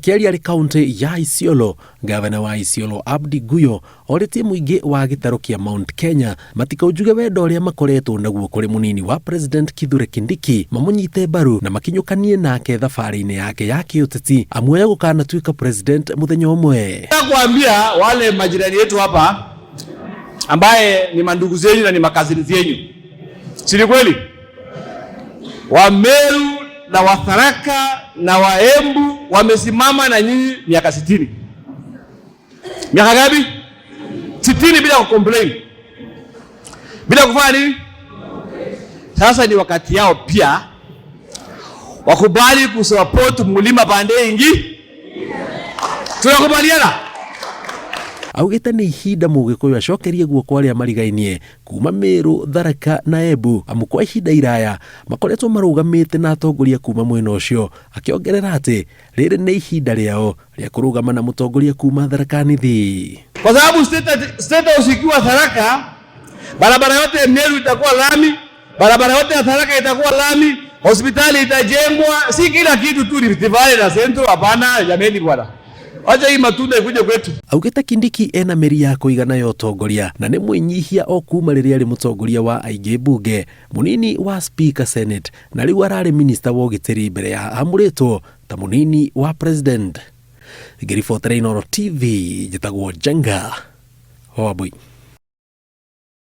Akiaria ari kaunti ya Isiolo, gavana wa Isiolo Abdi Guyo oritie muingi wa gitaro kia Mount Kenya matikaujuge wendo uria makoretwo naguo kuri munini wa President Kithure Kindiki mamunyite mbaru na makinyukanie nake thabari-ini yake ya kiuteti amuoya gukanatuika president muthenya umwe. Nakuambia wale majirani yetu hapa ambaye ni mandugu zenyu na ni makazini zenyu, si kweli? Wameru na Watharaka na Waembu wamesimama na nyinyi miaka 60. Miaka gapi? 60 bila kucomplain. Bila kufanya nini? Sasa ni wakati yao pia wakubali kusupport Mulima pande ingi. Tunakubaliana? Augite ni ihinda Mugikuyu acokerie guoko aria marigainie kuma Meru, Tharaka na Embu amu kwa ihinda iraya makoretwo marugamite na atongoria kuma mwena ucio, akiongerera ati riri ni ihinda riao ria kurugama na mutongoria kuma Tharaka Nithi. Kwa sababu state usikiwa Tharaka, barabara yote ya Meru itakuwa lami, barabara yote ya Tharaka itakuwa lami, hospitali itajengwa, si kila kitu tu Rift Valley na Central. Hapana jameni bwana, acha hii matunda ikuje kwetu. Augite Kindiki ena meri ya kuigana ya utongoria na ni mwinyihia o kuma riria ari mutongoria wa aingi bunge, munini wa Speaker Senate na riu arari minister wa ugitiri mbere ya amuritwo ta munini wa president. Ngiribotera Inooro TV, njitagwo Jenga Wambui.